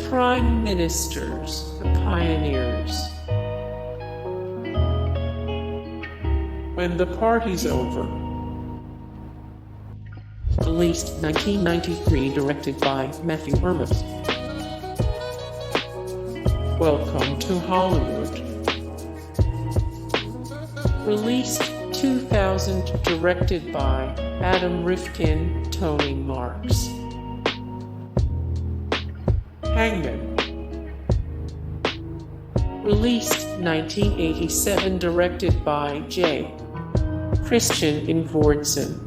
prime ministers, the pioneers. When the party's over. Released 1993, directed by Matthew Ernest. Welcome to Hollywood. Released 2000, directed by Adam Rifkin, Tony Marks. Hangmen. Released 1987, directed by J. Christian Invordsen.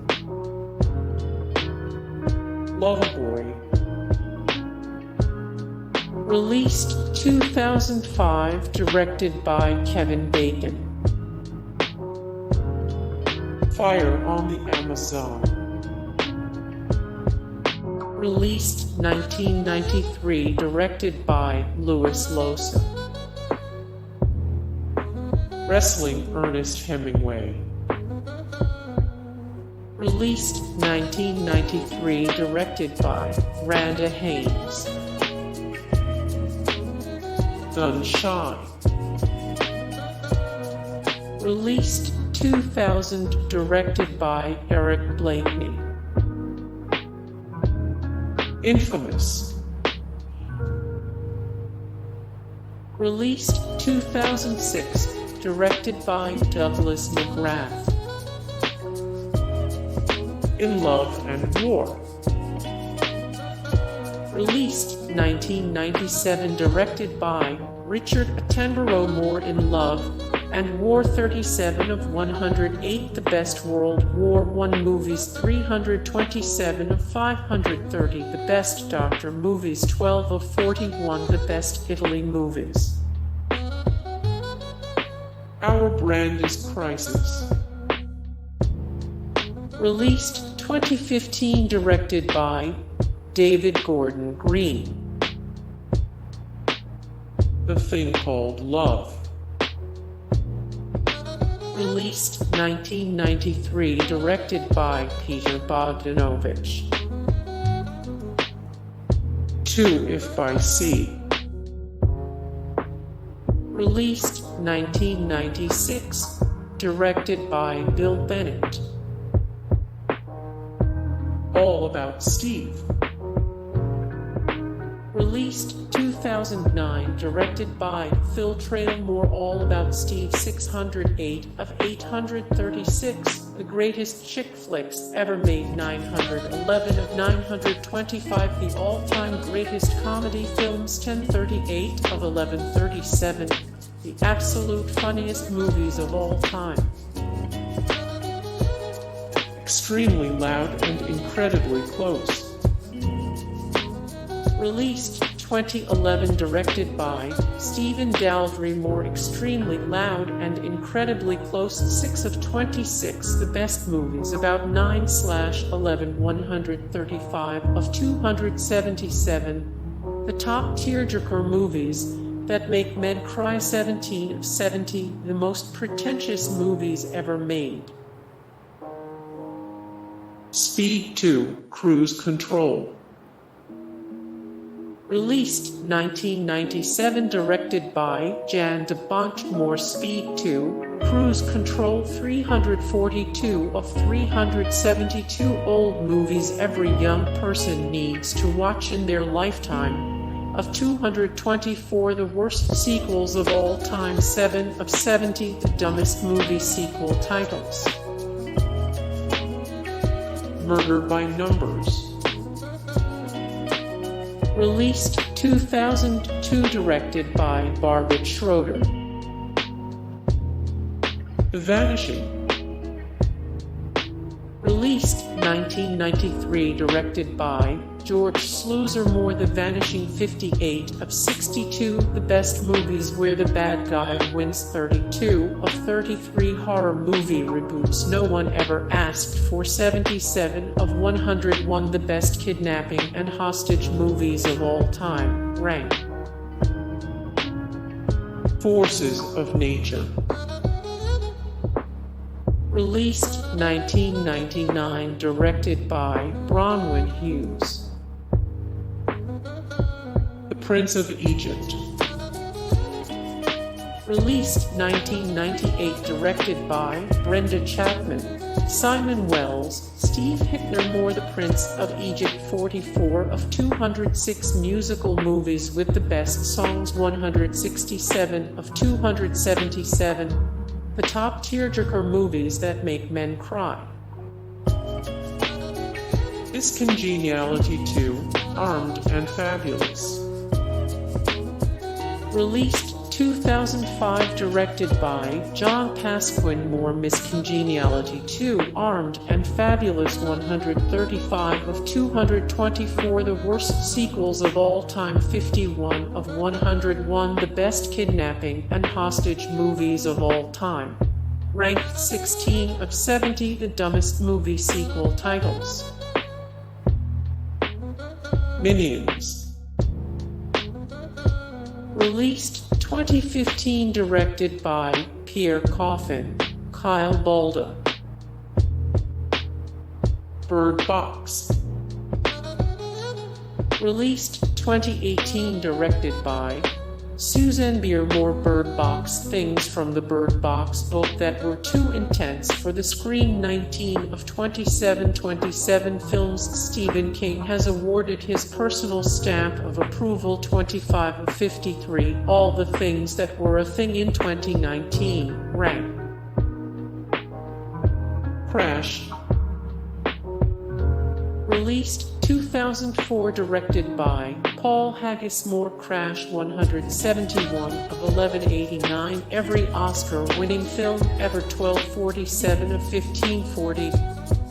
Loverboy. Released 2005, directed by Kevin Bacon. Fire on the Amazon. Released 1993, directed by Louis Losa. Wrestling, Ernest Hemingway. Released 1993, directed by Randa Haynes. Sunshine. Released 2000, directed by Eric Blakeney. Infamous. Released 2006, directed by Douglas McGrath. In Love and War. Released 1997, directed by Richard Attenborough. More in Love and War 37 of 108, the best World War I movies 327 of 530, the best Doctor movies 12 of 41, the best Italy movies. Our Brand is Crisis. Released 2015, directed by David Gordon Green. The Thing Called Love. Released 1993, directed by Peter Bogdanovich. 2 If by Sea. Released 1996, directed by Bill Bennett. All About Steve. Released 2009, directed by Phil Trailmore. All About Steve 608 of 836, the greatest chick flicks ever made 911 of 925, the all-time greatest comedy films 1038 of 1137, the absolute funniest movies of all time. Extremely Loud and Incredibly Close. Released 2011, directed by Stephen Daldry. More Extremely Loud and Incredibly Close 6 of 26, the best movies about 9/11 135 of 277, the top tearjerker movies that make men cry 17 of 70, the most pretentious movies ever made. Speed 2, Cruise Control. Released 1997, directed by Jan de Bont. More Speed 2, Cruise Control 342 of 372, old movies every young person needs to watch in their lifetime of 224, the worst sequels of all time 7 of 70, the dumbest movie sequel titles. Murder by Numbers. Released 2002, directed by Barbara Schroeder. The Vanishing. Released 1993, directed by George Sluizer. More The Vanishing 58 of 62, the best movies where the bad guy wins 32 of 33, horror movie reboots no one ever asked for 77 of 101, the best kidnapping and hostage movies of all time, rank. Forces of Nature. Released 1999, directed by Bronwyn Hughes. Prince of Egypt. Released 1998, directed by Brenda Chapman, Simon Wells, Steve Hytner. The Prince of Egypt. 44 of 206 musical movies with the best songs. 167 of 277. The top tearjerker movies that make men cry. Is Congeniality 2, Armed and Fabulous. Released 2005, directed by John Pasquin Moore. Miss Congeniality 2, Armed and Fabulous. 135 of 224. The worst sequels of all time. 51 of 101. The best kidnapping and hostage movies of all time. Ranked 16 of 70. The dumbest movie sequel titles. Minions. Released 2015, directed by Pierre Coffin, Kyle Balda. Bird Box. Released 2018, directed by Susan Beermore. Bird Box. Things from the Bird Box book that were too intense for the screen. 19 of 27 films. Stephen King has awarded his personal stamp of approval. 25 of 53. All the Things That Were a Thing in 2019. Rank. Crash. Released 2004, directed by Paul Haggis. Moore. Crash. 171 of 1189. Every Oscar-winning film ever. 1247 of 1540.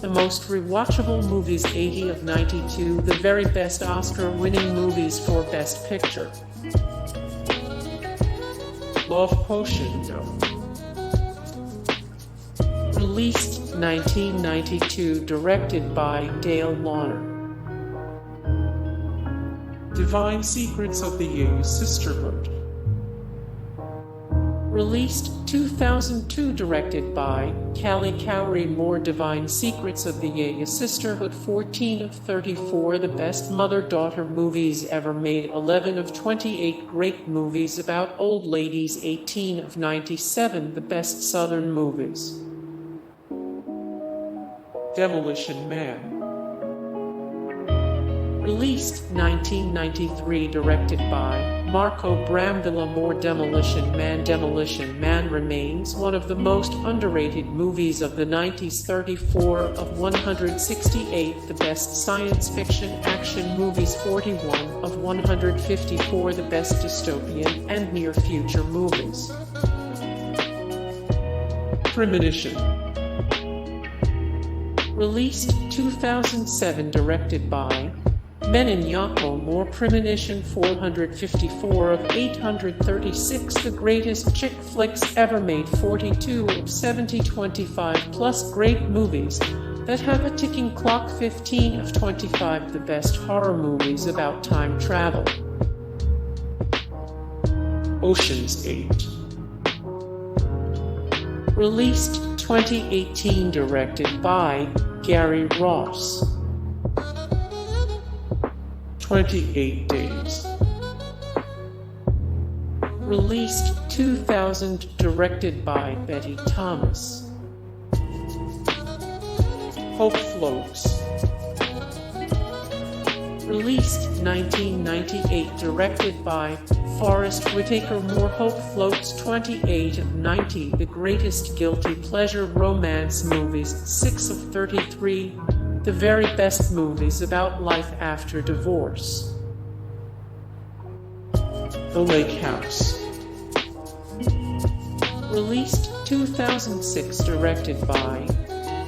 The most rewatchable movies. 80 of 92. The very best Oscar-winning movies for Best Picture. Love Potion. Released 1992, directed by Dale Launer. Divine Secrets of the Yay Sisterhood. Released 2002, directed by Callie Cowrie Moore. Divine Secrets of the Yay Sisterhood. 14 of 34. The best mother-daughter movies ever made. 11 of 28 great movies about old ladies. 18 of 97. The best Southern movies. Demolition Man. Released 1993, directed by Marco Brambilla. Moore. Demolition Man. Demolition Man remains one of the most underrated movies of the 90s. 34 of 168. The best science fiction action movies. 41 of 154. The best dystopian and near future movies. Premonition. Released 2007, directed by Menon Yako. Moore. Premonition. 454 of 836. The greatest chick flicks ever made. 42 of 70. 25 plus great movies that have a ticking clock. 15 of 25. The best horror movies about time travel. Ocean's 8. Released 2018, directed by Gary Ross. 28 Days. Released 2000, directed by Betty Thomas. Hope Floats. Released 1998, directed by Forrest Whitaker. Moore. Hope Floats. 28 of 90. The greatest guilty pleasure romance movies. 6 of 33. The very best movies about life after divorce. The Lake House. Released 2006, directed by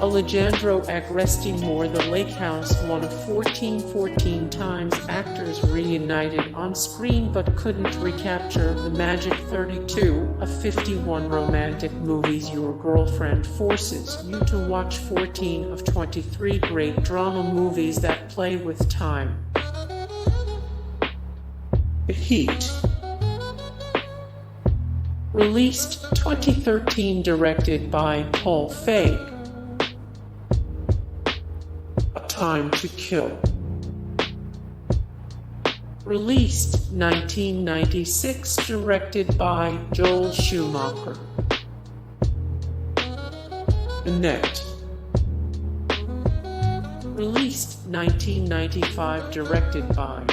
Alejandro Agresti. Moore. The Lake House. One of 14 times actors reunited on screen but couldn't recapture the magic. 32 of 51 romantic movies your girlfriend forces you to watch. 14 of 23 great drama movies that play with time. The Heat. Released 2013, directed by Paul Feig. Time to Kill. Released 1996, directed by Joel Schumacher. Annette. Released 1995, directed by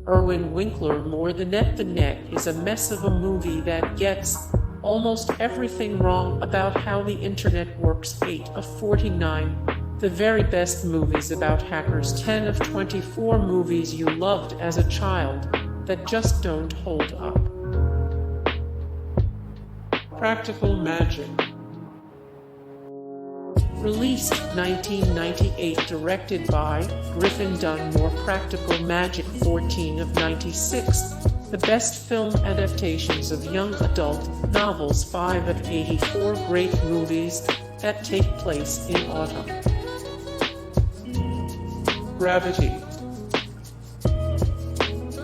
Irwin Winkler. More than The Net is a mess of a movie that gets almost everything wrong about how the internet works. 8 of 49. The very best movies about hackers. 10 of 24 movies you loved as a child that just don't hold up. Practical Magic. Released 1998, directed by Griffin Dunmore. Practical Magic. 14 of 96. The best film adaptations of young adult novels. 5 of 84 great movies that take place in autumn. Gravity.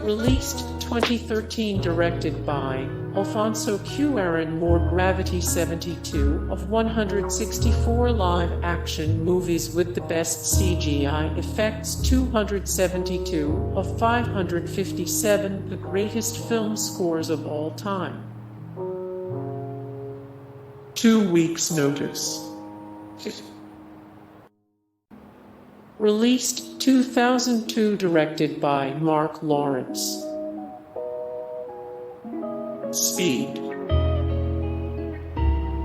Released 2013, directed by Alfonso Cuarón. More. Gravity. 72 of 164 live-action movies with the best CGI effects. 272 of 557 the greatest film scores of all time. 2 weeks' notice. Released 2002, directed by Mark Lawrence. Speed.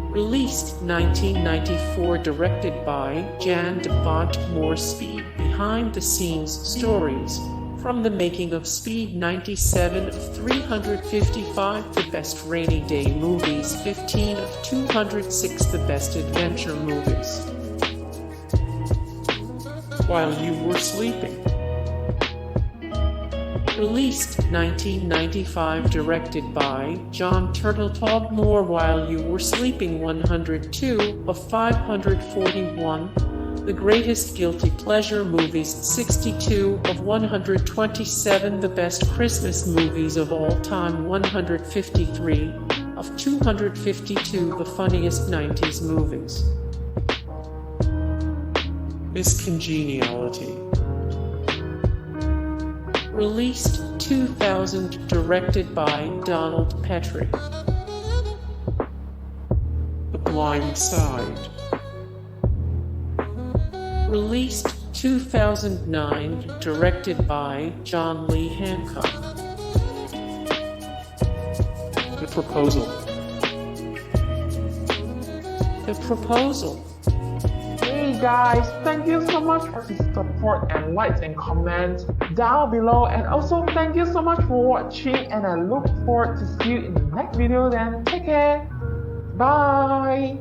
Released 1994, directed by Jan de Bont. More. Speed. Behind-the-scenes stories from the making of Speed. 97 of 355 the best rainy day movies. 15 of 206 the best adventure movies. While You Were Sleeping. Released 1995, directed by John Turteltaub. More. While You Were Sleeping. 102 of 541 the greatest guilty pleasure movies. 62 of 127 the best Christmas movies of all time. 153 of 252 the funniest 90s movies. Miss Congeniality. Released 2000, directed by Donald Petrie. The Blind Side. Released 2009, directed by John Lee Hancock. The Proposal. The Proposal. Hey guys, thank you so much for the support and likes and comments down below, and also thank you so much for watching, and I look forward to see you in the next video. Then take care, bye.